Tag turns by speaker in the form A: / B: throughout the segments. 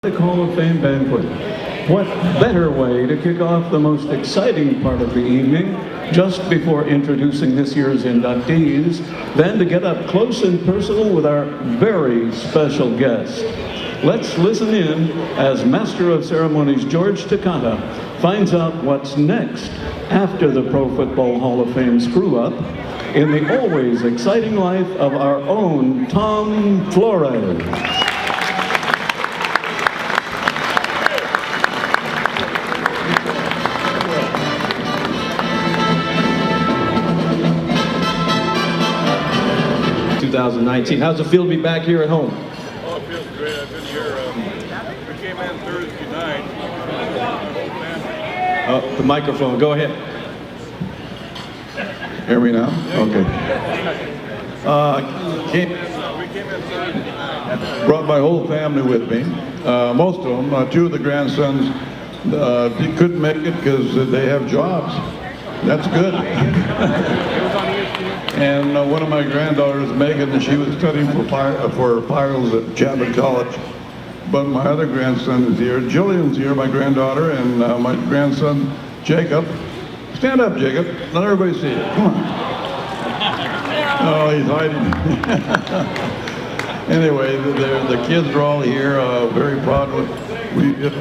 A: Hall of Fame banquet. What better way to kick off the most exciting part of the evening, just before introducing this year's inductees, than to get up close and personal with our very special guest. Let's listen in as Master of Ceremonies George Takata finds out what's next after the Pro Football Hall of Fame screw-up in the always exciting life of our own Tom Flores.
B: 2019. How's it feel to be back here at home?
C: Oh, it feels great. I've been here. We came in Thursday night.
B: Oh, the microphone. Go ahead.
D: Hear me now? Okay.
C: We came in Thursday night.
D: Brought my whole family with me. Most of them, two of the grandsons, couldn't make it because they have jobs. That's good. And one of my granddaughters, Megan, she was studying for pilots at Chapman College. But my other grandson is here. Jillian's here, my granddaughter, and my grandson, Jacob. Stand up, Jacob. Let everybody see you. Come on. Oh, he's hiding. Anyway, the kids are all here, very proud of it.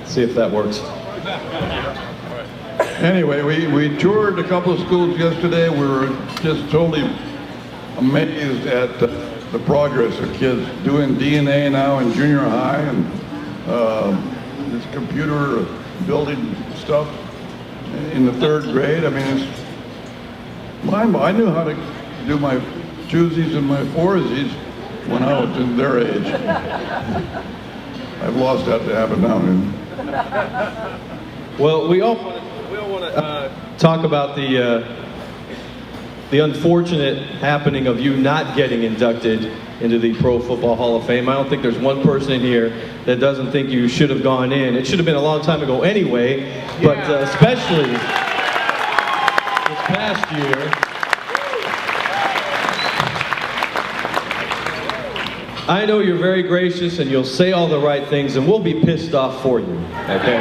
B: See if that works.
D: Anyway, we toured a couple of schools yesterday. We were just totally amazed at the progress of kids doing DNA now in junior high and this computer building stuff in the third grade. I mean, it's I knew how to do my twosies and my foursies when I was in their age. I've lost that to habit now.
B: Well, we all want to talk about the unfortunate happening of you not getting inducted into the Pro Football Hall of Fame. I don't think there's one person in here that doesn't think you should have gone in. It should have been a long time ago anyway, but especially this past year. I know you're very gracious and you'll say all the right things and we'll be pissed off for you, okay?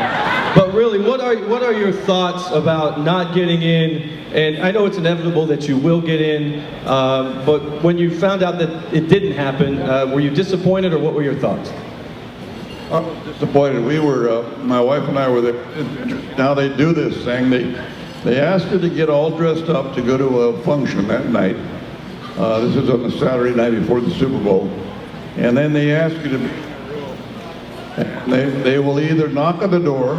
B: But really, what are your thoughts about not getting in? And I know it's inevitable that you will get in, but when you found out that it didn't happen, were you disappointed or what were your thoughts?
D: I was disappointed. We were, my wife and I were there. Now they do this thing. They asked her to get all dressed up to go to a function that night. This is on the Saturday night before the Super Bowl. And then they ask you to, they will either knock on the door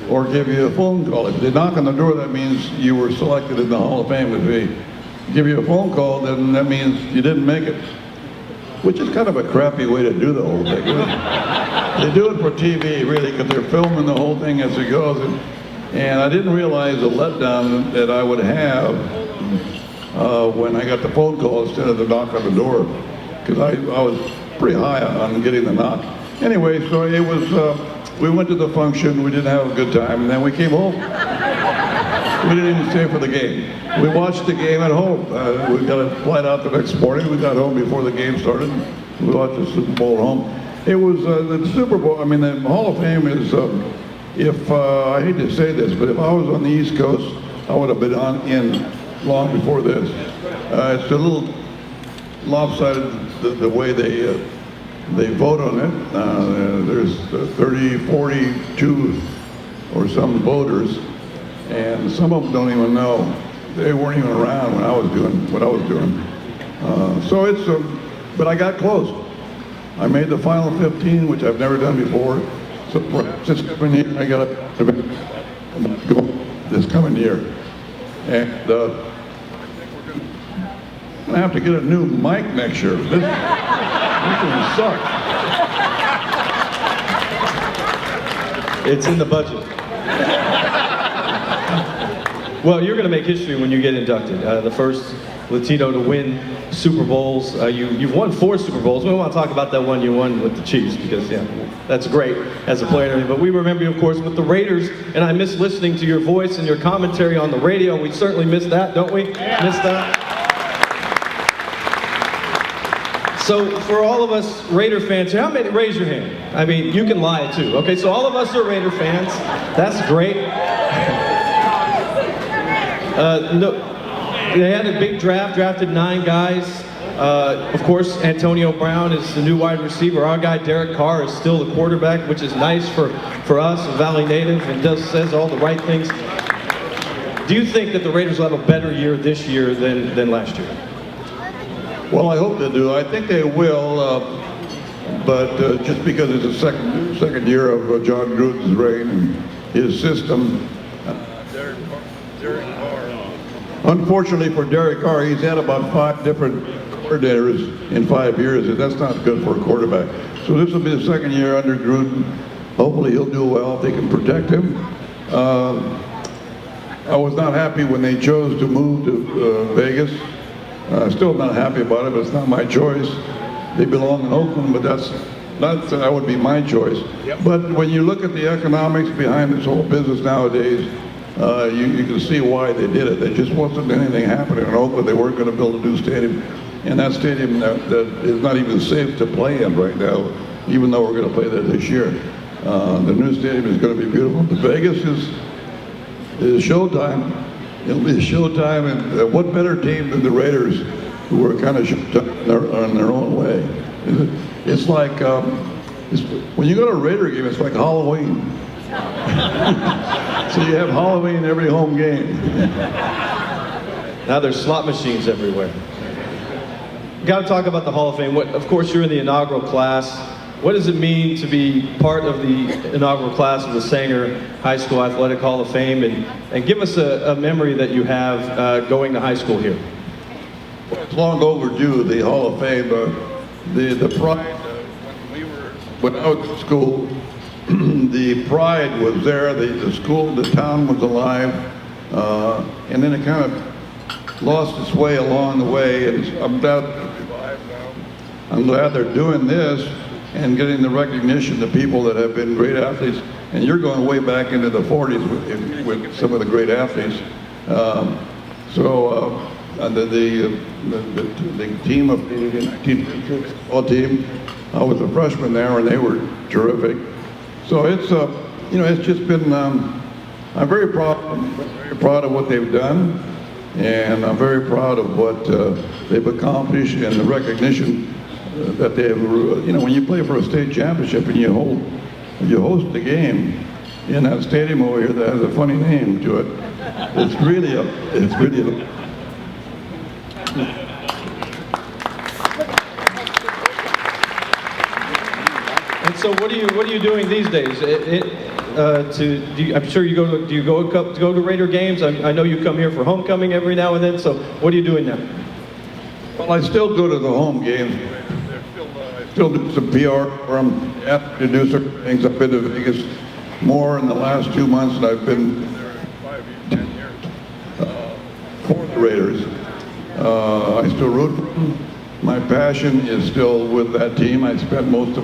D: or give you a phone call. If they knock on the door, that means you were selected in the Hall of Fame. If they give you a phone call, then that means you didn't make it. Which is kind of a crappy way to do the whole thing. They do it for TV, really, because they're filming the whole thing as it goes. And I didn't realize the letdown that I would have when I got the phone call instead of the knock on the door. Because I was pretty high on getting the knock. Anyway, so it was, we went to the function, we didn't have a good time, and then we came home. We didn't even stay for the game. We watched the game at home. We got a flight out the next morning. We got home before the game started. We watched the Super Bowl at home. It was the Super Bowl, I mean, the Hall of Fame is, I hate to say this, but if I was on the East Coast, I would have been in long before this. It's a little lopsided the way they vote on it. There's 30, 42 or some voters, and some of them don't even know. They weren't even around when I was doing what I was doing. So it's, but I got close. I made the final 15, which I've never done before. So this coming year, I got to go this coming year. And I have to get a new mic next year. This one sucks.
B: It's in the budget. Well, you're going to make history when you get inducted. The first Latino to win Super Bowls. You've won 4 Super Bowls. We don't want to talk about that one you won with the Chiefs because, yeah, that's great as a player. But we remember you, of course, with the Raiders, and I miss listening to your voice and your commentary on the radio. We certainly miss that, don't we? Yeah. Miss that? So for all of us Raider fans here, how many, raise your hand. I mean, you can lie too. Okay, so all of us are Raider fans. That's great. No, they had a big draft, drafted 9 guys. Of course, Antonio Brown is the new wide receiver. Our guy Derek Carr is still the quarterback, which is nice for us, a Valley native, and says all the right things. Do you think that the Raiders will have a better year this year than last year?
D: Well, I hope they do. I think they will, but just because it's the second year of John Gruden's reign and his system.
C: Derek Carr.
D: Unfortunately for Derek Carr, he's had about 5 different coordinators in 5 years, and that's not good for a quarterback. So this will be the second year under Gruden. Hopefully he'll do well if they can protect him. I was not happy when they chose to move to Vegas. Still not happy about it, but it's not my choice. They belong in Oakland, but that would be my choice. Yep. But when you look at the economics behind this whole business nowadays, you can see why they did it. There just wasn't anything happening in Oakland. They weren't going to build a new stadium, and that stadium that is not even safe to play in right now, even though we're going to play there this year. The new stadium is going to be beautiful. The Vegas is showtime. It'll be showtime, and what better team than the Raiders, who are kind of on their own way. It's like, when you go to a Raider game, it's like Halloween. So you have Halloween every home game.
B: Now there's slot machines everywhere. Got to talk about the Hall of Fame. Of course, you're in the inaugural class. What does it mean to be part of the inaugural class of the Sanger High School Athletic Hall of Fame? And give us a memory that you have going to high school here.
D: It's long overdue, the Hall of Fame. The pride, when I was in school, the pride was there, the school, the town was alive, and then it kind of lost its way along the way. And I'm glad they're doing this and getting the recognition to people that have been great athletes. And you're going way back into the 40s with some of the great athletes. The team of the 1956 football team, I was a freshman there, and they were terrific. So it's it's just been. I'm very proud of what they've done, and I'm very proud of what they've accomplished and the recognition that they have. When you play for a state championship and you host the game in that stadium over here that has a funny name to it, it's really
B: And so, what are you doing these days? I'm sure you go to Raider games. I know you come here for homecoming every now and then. So, what are you doing now?
D: Well, I still go to the home games. I still do some PR for them. I have to do certain things. I've been to Vegas more in the last 2 months than I've been there in 5 years, 10 years for the Raiders. I still root for them. My passion is still with that team. I spent most of